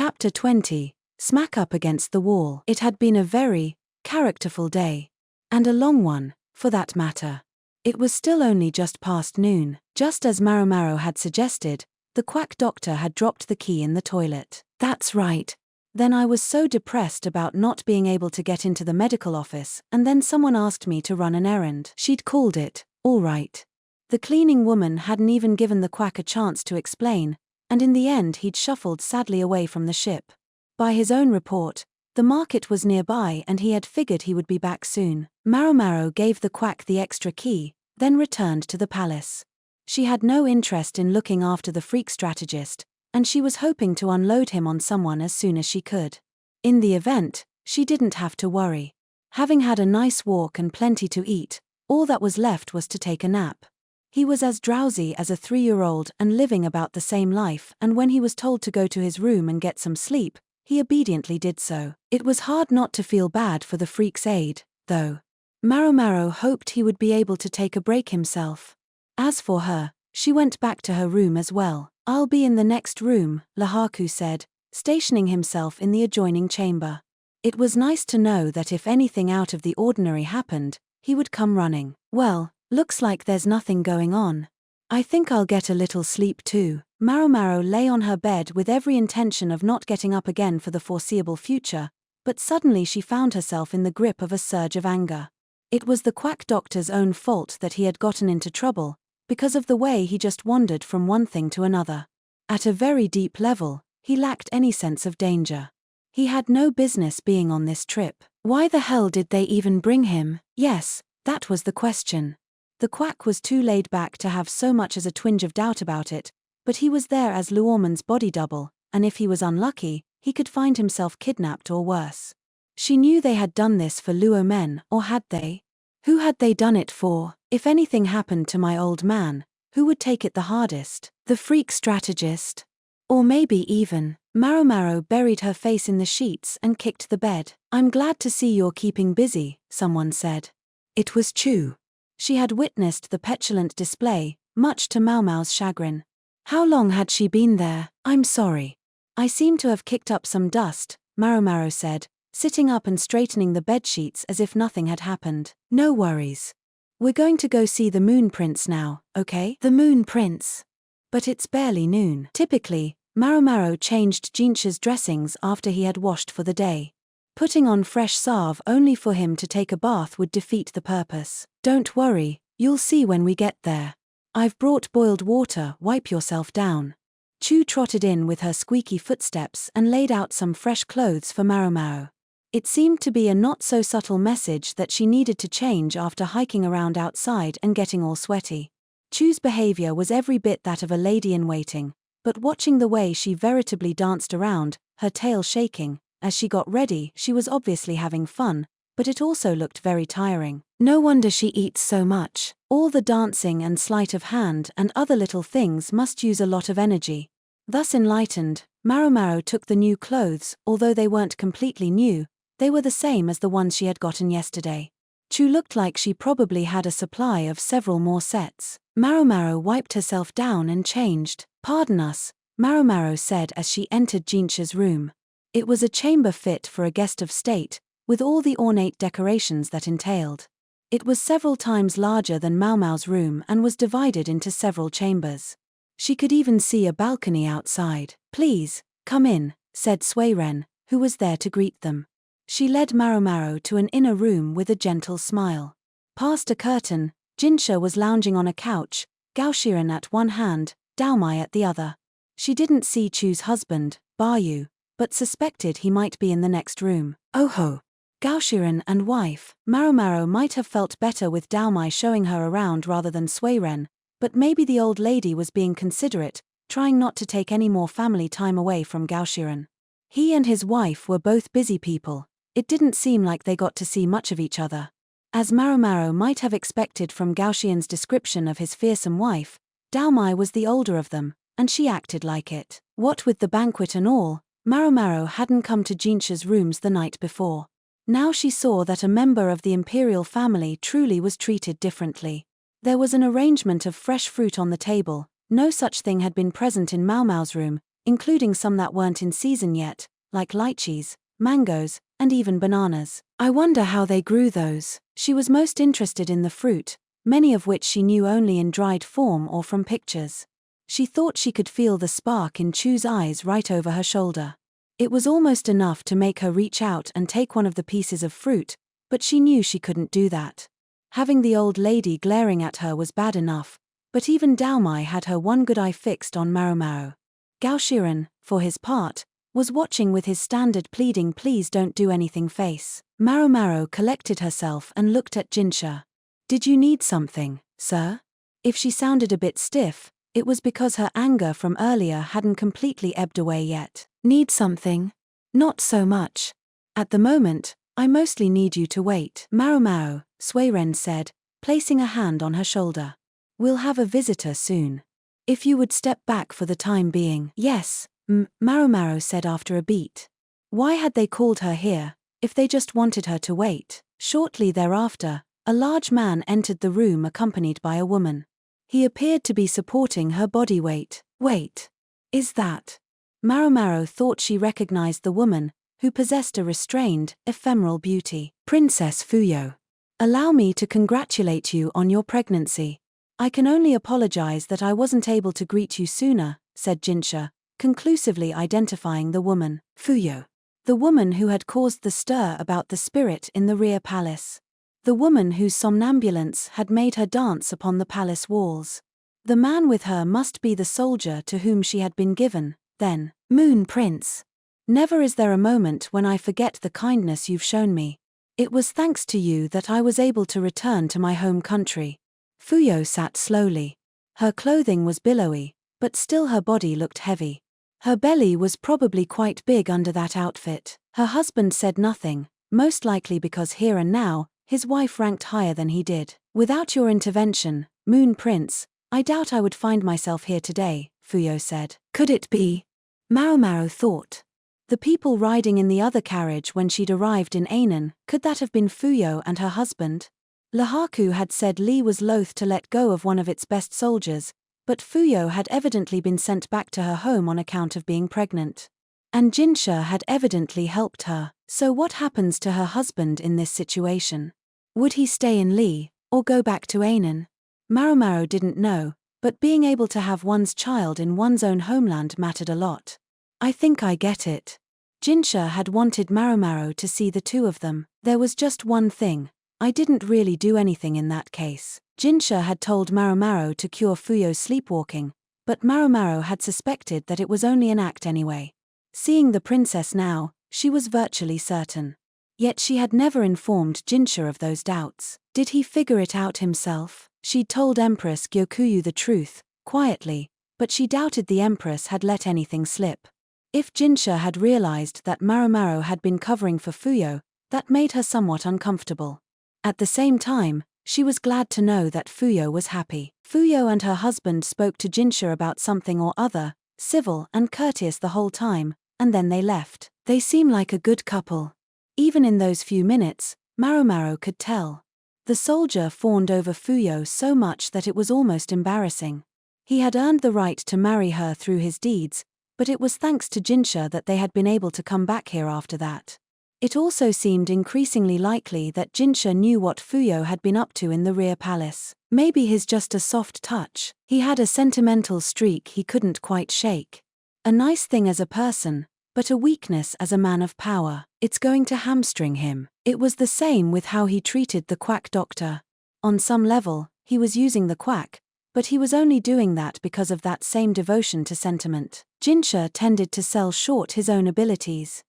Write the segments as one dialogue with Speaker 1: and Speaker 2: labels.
Speaker 1: Chapter 20. Smack up against the wall. It had been a very characterful day. And a long one, for that matter. It was still only just past noon. Just as Maomao had suggested, the quack doctor had dropped the key in the toilet. That's right. Then I was so depressed about not being able to get into the medical office, and then someone asked me to run an errand. She'd called it, all right. The cleaning woman hadn't even given the quack a chance to explain, and in the end he'd shuffled sadly away from the ship. By his own report, the market was nearby and he had figured he would be back soon. Maomao gave the quack the extra key, then returned to the palace. She had no interest in looking after the freak strategist, and she was hoping to unload him on someone as soon as she could. In the event, she didn't have to worry. Having had a nice walk and plenty to eat, all that was left was to take a nap. He was as drowsy as a 3-year-old and living about the same life, and when he was told to go to his room and get some sleep, he obediently did so. It was hard not to feel bad for the freak's aide, though. Maomao hoped he would be able to take a break himself. As for her, she went back to her room as well. I'll be in the next room, Lahaku said, stationing himself in the adjoining chamber. It was nice to know that if anything out of the ordinary happened, he would come running. Well, looks like there's nothing going on. I think I'll get a little sleep too. Maomao lay on her bed with every intention of not getting up again for the foreseeable future, but suddenly she found herself in the grip of a surge of anger. It was the quack doctor's own fault that he had gotten into trouble, because of the way he just wandered from one thing to another. At a very deep level, he lacked any sense of danger. He had no business being on this trip. Why the hell did they even bring him? Yes, that was the question. The quack was too laid back to have so much as a twinge of doubt about it, but he was there as Luoman's body double, and if he was unlucky, he could find himself kidnapped or worse. She knew they had done this for Luo men, or had they? Who had they done it for? If anything happened to my old man, who would take it the hardest? The freak strategist? Or maybe even. Maomao buried her face in the sheets and kicked the bed. I'm glad to see you're keeping busy, someone said. It was Chu. She had witnessed the petulant display, much to Maomao's chagrin. How long had she been there? I'm sorry. I seem to have kicked up some dust, Maomao said, sitting up and straightening the bedsheets as if nothing had happened. No worries. We're going to go see the Moon Prince now, okay? The Moon Prince. But it's barely noon. Typically, Maomao changed Jinshi's dressings after he had washed for the day. Putting on fresh salve only for him to take a bath would defeat the purpose. Don't worry, you'll see when we get there. I've brought boiled water, wipe yourself down. Chu trotted in with her squeaky footsteps and laid out some fresh clothes for Maomao. It seemed to be a not-so-subtle message that she needed to change after hiking around outside and getting all sweaty. Chu's behavior was every bit that of a lady-in-waiting, but watching the way she veritably danced around, her tail shaking, as she got ready, she was obviously having fun, but it also looked very tiring. No wonder she eats so much. All the dancing and sleight of hand and other little things must use a lot of energy. Thus enlightened, Maomao took the new clothes. Although they weren't completely new, they were the same as the ones she had gotten yesterday. Chu looked like she probably had a supply of several more sets. Maomao wiped herself down and changed. Pardon us, Maomao said as she entered Jinshi's room. It was a chamber fit for a guest of state, with all the ornate decorations that entailed. It was several times larger than Maomao's room and was divided into several chambers. She could even see a balcony outside. Please, come in, said Suiren, who was there to greet them. She led Maomao to an inner room with a gentle smile. Past a curtain, Jinshi was lounging on a couch, Gaoshiren at one hand, Daomai at the other. She didn't see Chu's husband, Bayu, but suspected he might be in the next room. Oh ho! Gaoshiren and wife. Maomao might have felt better with Daomai showing her around rather than Suiren, but maybe the old lady was being considerate, trying not to take any more family time away from Gaoshiren. He and his wife were both busy people. It didn't seem like they got to see much of each other. As Maomao might have expected from Gaoshiren's description of his fearsome wife, Daomai was the older of them, and she acted like it. What with the banquet and all, Maomao hadn't come to Jinshi's rooms the night before. Now she saw that a member of the imperial family truly was treated differently. There was an arrangement of fresh fruit on the table. No such thing had been present in Maomao's room, including some that weren't in season yet, like lychees, mangoes, and even bananas. I wonder how they grew those. She was most interested in the fruit, many of which she knew only in dried form or from pictures. She thought she could feel the spark in Chu's eyes right over her shoulder. It was almost enough to make her reach out and take one of the pieces of fruit, but she knew she couldn't do that. Having the old lady glaring at her was bad enough, but even Daomai had her one good eye fixed on Maomao. Gao Shiren, for his part, was watching with his standard pleading please don't do anything face. Maomao collected herself and looked at Jinshi. Did you need something, sir? If she sounded a bit stiff, it was because her anger from earlier hadn't completely ebbed away yet. Need something? Not so much. At the moment, I mostly need you to wait. Maomao, Suiren said, placing a hand on her shoulder. We'll have a visitor soon. If you would step back for the time being. Yes, Maomao said after a beat. Why had they called her here, if they just wanted her to wait? Shortly thereafter, a large man entered the room accompanied by a woman. He appeared to be supporting her body weight. Wait. Is that? Maomao thought she recognized the woman, who possessed a restrained, ephemeral beauty. Princess Fuyo. Allow me to congratulate you on your pregnancy. I can only apologize that I wasn't able to greet you sooner, said Jinshi, conclusively identifying the woman. Fuyo. The woman who had caused the stir about the spirit in the rear palace. The woman whose somnambulance had made her dance upon the palace walls. The man with her must be the soldier to whom she had been given, then. Moon Prince. Never is there a moment when I forget the kindness you've shown me. It was thanks to you that I was able to return to my home country. Fuyo sat slowly. Her clothing was billowy, but still her body looked heavy. Her belly was probably quite big under that outfit. Her husband said nothing, most likely because here and now, his wife ranked higher than he did. Without your intervention, Moon Prince, I doubt I would find myself here today, Fuyo said. Could it be? Maomao thought. The people riding in the other carriage when she'd arrived in Ainan, could that have been Fuyo and her husband? Lahaku had said Li was loath to let go of one of its best soldiers, but Fuyo had evidently been sent back to her home on account of being pregnant. And Jinshi had evidently helped her, so what happens to her husband in this situation? Would he stay in Li, or go back to Ainan? Maomao didn't know, but being able to have one's child in one's own homeland mattered a lot. I think I get it. Jinshi had wanted Maomao to see the two of them. There was just one thing. I didn't really do anything in that case. Jinshi had told Maomao to cure Fuyo's sleepwalking, but Maomao had suspected that it was only an act anyway. Seeing the princess now, she was virtually certain. Yet she had never informed Jinshi of those doubts. Did he figure it out himself? She'd told Empress Gyokuyu the truth, quietly, but she doubted the Empress had let anything slip. If Jinshi had realized that Maomao had been covering for Fuyo, that made her somewhat uncomfortable. At the same time, she was glad to know that Fuyo was happy. Fuyo and her husband spoke to Jinshi about something or other, civil and courteous the whole time, and then they left. They seem like a good couple. Even in those few minutes, Maomao could tell. The soldier fawned over Fuyo so much that it was almost embarrassing. He had earned the right to marry her through his deeds, but it was thanks to Jinshi that they had been able to come back here after that. It also seemed increasingly likely that Jinshi knew what Fuyo had been up to in the rear palace. Maybe his just a soft touch. He had a sentimental streak he couldn't quite shake. A nice thing as a person, but a weakness as a man of power. It's going to hamstring him. It was the same with how he treated the quack doctor. On some level, he was using the quack, but he was only doing that because of that same devotion to sentiment. Jinshi tended to sell short his own abilities.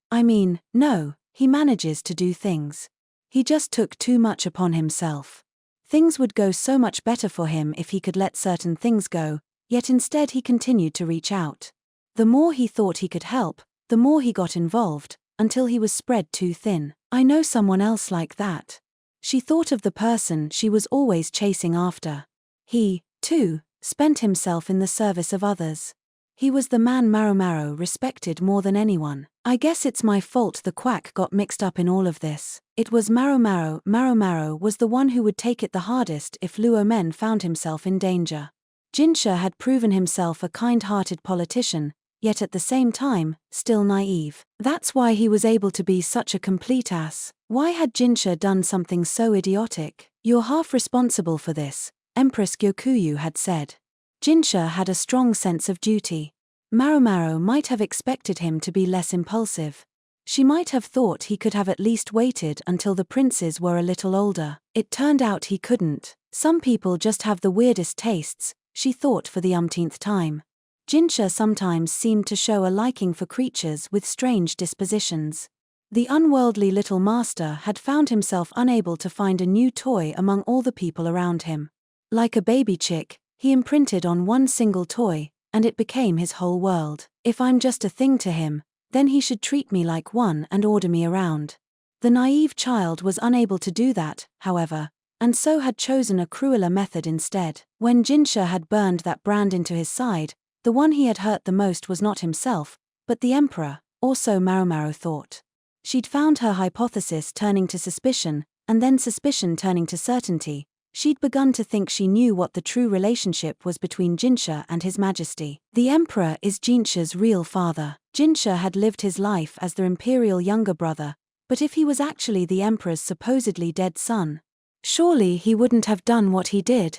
Speaker 1: No, he manages to do things. He just took too much upon himself. Things would go so much better for him if he could let certain things go, yet instead he continued to reach out. The more he thought he could help, the more he got involved, until he was spread too thin. I know someone else like that. She thought of the person she was always chasing after. He, too, spent himself in the service of others. He was the man Maomao respected more than anyone. I guess it's my fault the quack got mixed up in all of this. It was Maomao. Maomao was the one who would take it the hardest if Luo Men found himself in danger. Jinshi had proven himself a kind-hearted politician, yet at the same time, still naive. That's why he was able to be such a complete ass. Why had Jinshi done something so idiotic? You're half responsible for this, Empress Gyokuyu had said. Jinshi had a strong sense of duty. Maomao might have expected him to be less impulsive. She might have thought he could have at least waited until the princes were a little older. It turned out he couldn't. Some people just have the weirdest tastes, she thought for the umpteenth time. Jinshi sometimes seemed to show a liking for creatures with strange dispositions. The unworldly little master had found himself unable to find a new toy among all the people around him. Like a baby chick, he imprinted on one single toy, and it became his whole world. If I'm just a thing to him, then he should treat me like one and order me around. The naive child was unable to do that, however, and so had chosen a crueler method instead. When Jinshi had burned that brand into his side, the one he had hurt the most was not himself, but the emperor, or so Maomao thought. She'd found her hypothesis turning to suspicion, and then suspicion turning to certainty. She'd begun to think she knew what the true relationship was between Jinshi and His Majesty. The emperor is Jinshi's real father. Jinshi had lived his life as the imperial younger brother, but if he was actually the emperor's supposedly dead son, surely he wouldn't have done what he did.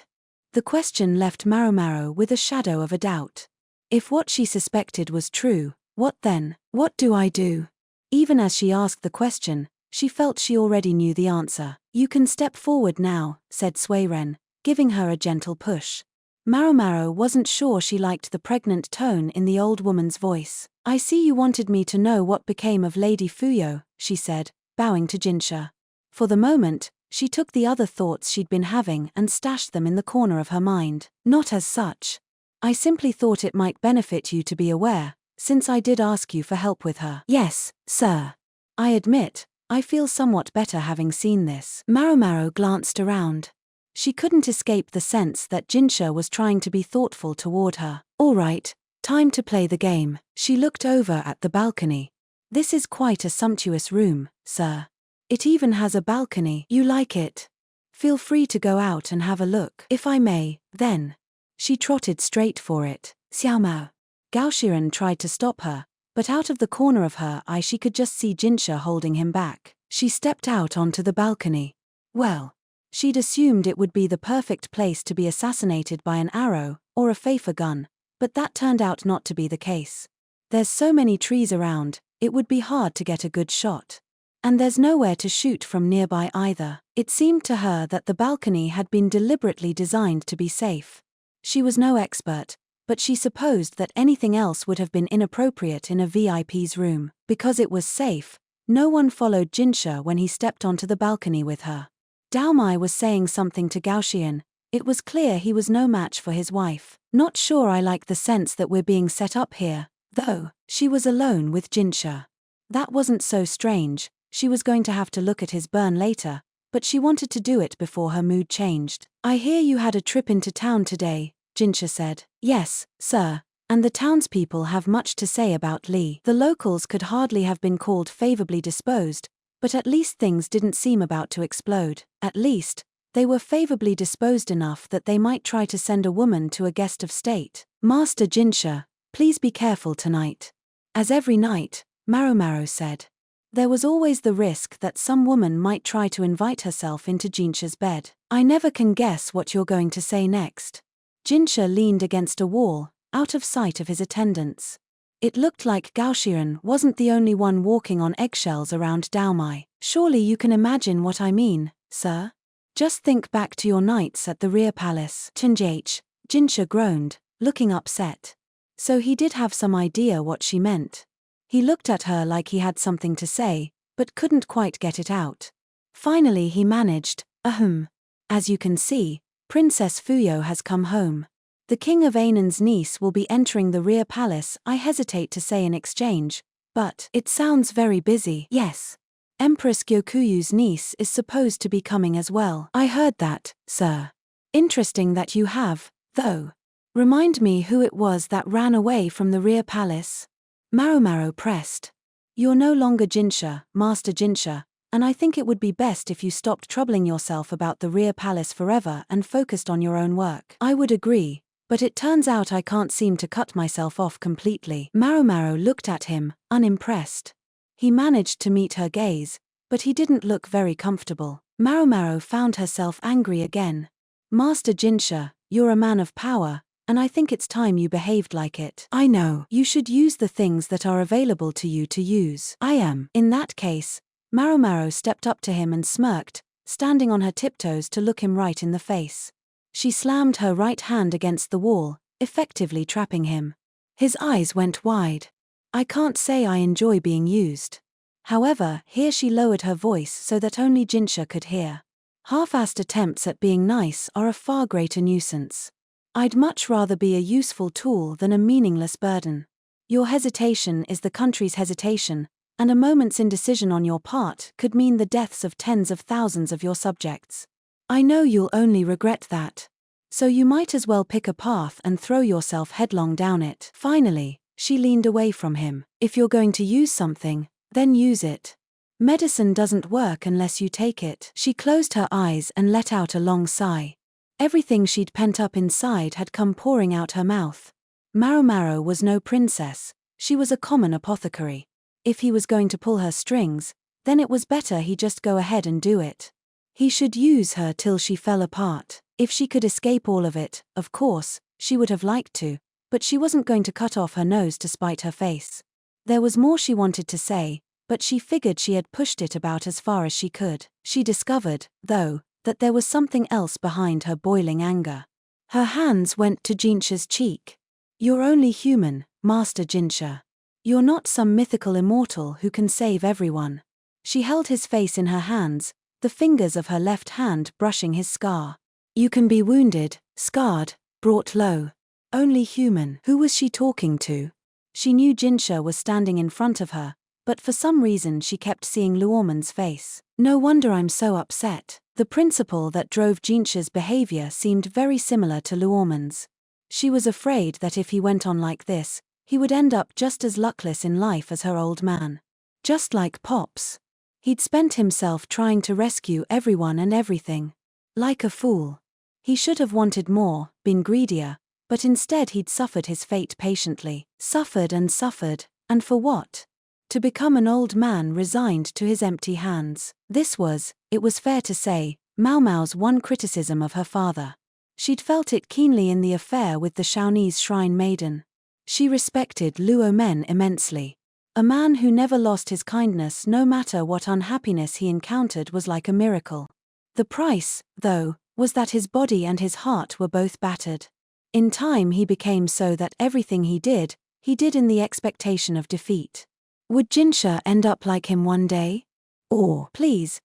Speaker 1: The question left Maomao with a shadow of a doubt. If what she suspected was true, what then? What do I do? Even as she asked the question, she felt she already knew the answer. You can step forward now, said Suiren, giving her a gentle push. Maomao wasn't sure she liked the pregnant tone in the old woman's voice. I see you wanted me to know what became of Lady Fuyo, she said, bowing to Jinshi. For the moment, she took the other thoughts she'd been having and stashed them in the corner of her mind. Not as such. I simply thought it might benefit you to be aware, since I did ask you for help with her. Yes, sir. I admit, I feel somewhat better having seen this. Maomao glanced around. She couldn't escape the sense that Jinshi was trying to be thoughtful toward her. All right, time to play the game. She looked over at the balcony. This is quite a sumptuous room, sir. It even has a balcony. You like it? Feel free to go out and have a look. If I may, then. She trotted straight for it. Xiaomao. Gaoxian tried to stop her, but out of the corner of her eye she could just see Jinshi holding him back. She stepped out onto the balcony. Well, she'd assumed it would be the perfect place to be assassinated by an arrow, or a Pfeffer gun, but that turned out not to be the case. There's so many trees around, it would be hard to get a good shot. And there's nowhere to shoot from nearby either. It seemed to her that the balcony had been deliberately designed to be safe. She was no expert, but she supposed that anything else would have been inappropriate in a VIP's room. Because it was safe, no one followed Jinshi when he stepped onto the balcony with her. Daomai was saying something to Gaoxian. It was clear he was no match for his wife. Not sure I like the sense that we're being set up here, though. She was alone with Jinshi. That wasn't so strange. She was going to have to look at his burn later, but she wanted to do it before her mood changed. I hear you had a trip into town today, Jinshi said. Yes, sir, and the townspeople have much to say about Li. The locals could hardly have been called favorably disposed, but at least things didn't seem about to explode. At least, they were favorably disposed enough that they might try to send a woman to a guest of state. Master Jinshi, please be careful tonight. As every night, Maomao said. There was always the risk that some woman might try to invite herself into Jinshi's bed. I never can guess what you're going to say next. Jinshi leaned against a wall, out of sight of his attendants. It looked like Gaoxian wasn't the only one walking on eggshells around Daomai. Surely you can imagine what I mean, sir? Just think back to your nights at the rear palace. Jinshi groaned, looking upset. So he did have some idea what she meant. He looked at her like he had something to say, but couldn't quite get it out. Finally he managed, ahem. As you can see, Princess Fuyo has come home. The King of Ainan's niece will be entering the rear palace, I hesitate to say in exchange, but it sounds very busy. Yes. Empress Gyokuyu's niece is supposed to be coming as well. I heard that, sir. Interesting that you have, though. Remind me who it was that ran away from the rear palace. Maomao pressed. You're no longer Jinshi, Master Jinshi, and I think it would be best if you stopped troubling yourself about the rear palace forever and focused on your own work. I would agree, But it turns out I can't seem to cut myself off completely. Maomao looked at him, unimpressed. He managed to meet her gaze, but he didn't look very comfortable. Maomao found herself angry again. Master Jinshi, you're a man of power, and I think it's time you behaved like it. I know. You should use the things that are available to you to use. I am. In that case, Maomao stepped up to him and smirked, standing on her tiptoes to look him right in the face. She slammed her right hand against the wall, effectively trapping him. His eyes went wide. I can't say I enjoy being used. However, here she lowered her voice so that only Jinshi could hear. Half-assed attempts at being nice are a far greater nuisance. I'd much rather be a useful tool than a meaningless burden. Your hesitation is the country's hesitation, and a moment's indecision on your part could mean the deaths of tens of thousands of your subjects. I know you'll only regret that. So you might as well pick a path and throw yourself headlong down it. Finally, she leaned away from him. If you're going to use something, then use it. Medicine doesn't work unless you take it. She closed her eyes and let out a long sigh. Everything she'd pent up inside had come pouring out her mouth. Maomao was no princess, she was a common apothecary. If he was going to pull her strings, then it was better he just go ahead and do it. He should use her till she fell apart. If she could escape all of it, of course, she would have liked to, but she wasn't going to cut off her nose to spite her face. There was more she wanted to say, but she figured she had pushed it about as far as she could. She discovered, though, that there was something else behind her boiling anger. Her hands went to Jinshi's cheek. You're only human, Master Jinshi. You're not some mythical immortal who can save everyone. She held his face in her hands, the fingers of her left hand brushing his scar. You can be wounded, scarred, brought low. Only human. Who was she talking to? She knew Jinshi was standing in front of her, but for some reason she kept seeing Luomen's face. No wonder I'm so upset. The principle that drove Jinshi's behavior seemed very similar to Luomen's. She was afraid that if he went on like this, he would end up just as luckless in life as her old man. Just like Pops. He'd spent himself trying to rescue everyone and everything. Like a fool. He should have wanted more, been greedier, but instead he'd suffered his fate patiently. Suffered, and for what? To become an old man resigned to his empty hands. This was, it was fair to say, Maomao's one criticism of her father. She'd felt it keenly in the affair with the Shawnese shrine maiden. She respected Luo Men immensely. A man who never lost his kindness no matter what unhappiness he encountered was like a miracle. The price, though, was that his body and his heart were both battered. In time he became so that everything he did in the expectation of defeat. Would Jinshi end up like him one day? Or, please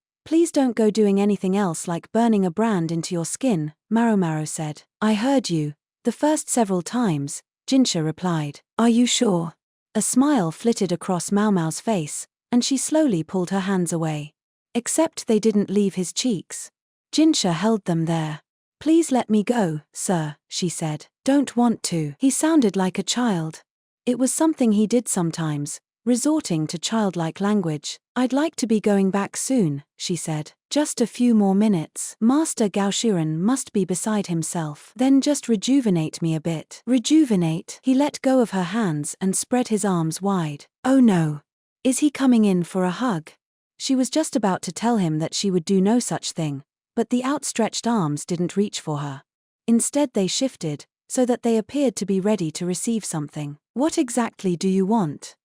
Speaker 1: don't go doing anything else like burning a brand into your skin, Maomao said. I heard you, the first several times, Jinshi replied. Are you sure? A smile flitted across Maomao's face, and she slowly pulled her hands away. Except they didn't leave his cheeks. Jinshi held them there. Please let me go, sir, she said. Don't want to. He sounded like a child. It was something he did sometimes, resorting to childlike language. I'd like to be going back soon, she said. Just a few more minutes. Master Gaoshuren must be beside himself. Then just rejuvenate me a bit. Rejuvenate? He let go of her hands and spread his arms wide. Oh no. Is he coming in for a hug? She was just about to tell him that she would do no such thing, but the outstretched arms didn't reach for her. Instead they shifted, so that they appeared to be ready to receive something. What exactly do you want?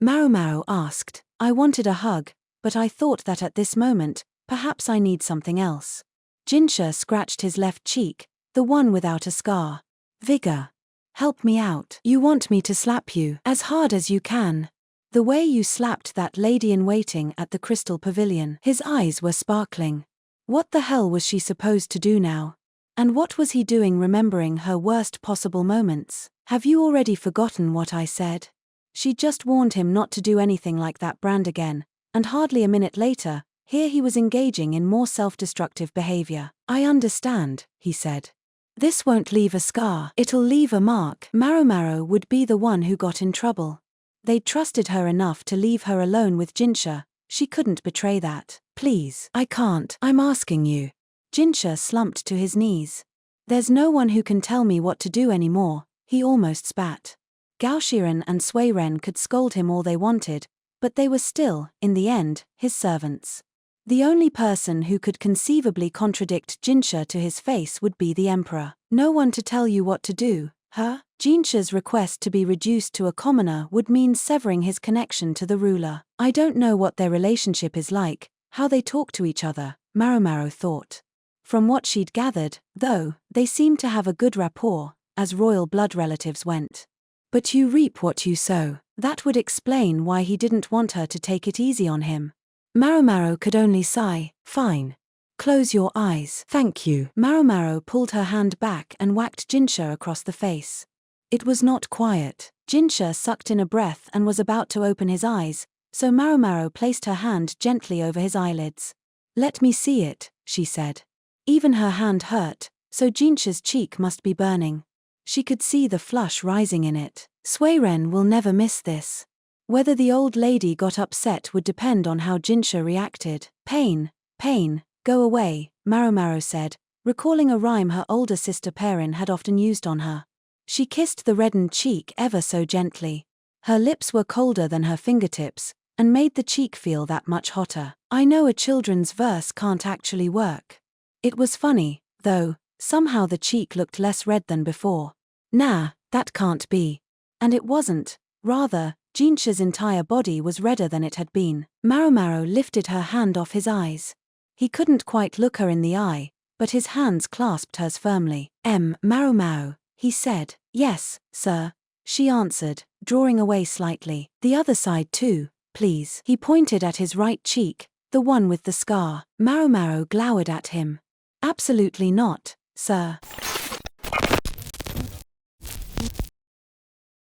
Speaker 1: Maomao asked. I wanted a hug, but I thought that at this moment, perhaps I need something else. Jinshi scratched his left cheek, the one without a scar. Vigor. Help me out. You want me to slap you as hard as you can. The way you slapped that lady-in-waiting at the Crystal Pavilion. His eyes were sparkling. What the hell was she supposed to do now? And what was he doing remembering her worst possible moments? Have you already forgotten what I said? She just warned him not to do anything like that brand again, and hardly a minute later, here he was engaging in more self-destructive behavior. I understand, he said. This won't leave a scar. It'll leave a mark. Maomao would be the one who got in trouble. They'd trusted her enough to leave her alone with Jinshi. She couldn't betray that. Please. I can't. I'm asking you. Jinshi slumped to his knees. There's no one who can tell me what to do anymore, he almost spat. Gao Shiren and Sui Ren could scold him all they wanted, but they were still, in the end, his servants. The only person who could conceivably contradict Jinshi to his face would be the emperor. No one to tell you what to do, huh? Jinshi's request to be reduced to a commoner would mean severing his connection to the ruler. I don't know what their relationship is like, how they talk to each other, Maomao thought. From what she'd gathered, though, they seemed to have a good rapport, as royal blood relatives went. But you reap what you sow. That would explain why he didn't want her to take it easy on him. Maomao could only sigh. Fine. Close your eyes. Thank you. Maomao pulled her hand back and whacked Jinshi across the face. It was not quiet. Jinshi sucked in a breath and was about to open his eyes, so Maomao placed her hand gently over his eyelids. Let me see it, she said. Even her hand hurt, so Jinshi's cheek must be burning. She could see the flush rising in it. Sui Ren will never miss this. Whether the old lady got upset would depend on how Jinshi reacted. Pain, go away, Maomao said, recalling a rhyme her older sister Perrin had often used on her. She kissed the reddened cheek ever so gently. Her lips were colder than her fingertips, and made the cheek feel that much hotter. I know a children's verse can't actually work. It was funny, though, somehow the cheek looked less red than before. Nah, that can't be. And it wasn't. Rather, Jinshi's entire body was redder than it had been. Maomao lifted her hand off his eyes. He couldn't quite look her in the eye, but his hands clasped hers firmly. Maomao, he said. Yes, sir, she answered, drawing away slightly. The other side too, please. He pointed at his right cheek, the one with the scar. Maomao glowered at him. Absolutely not, sir.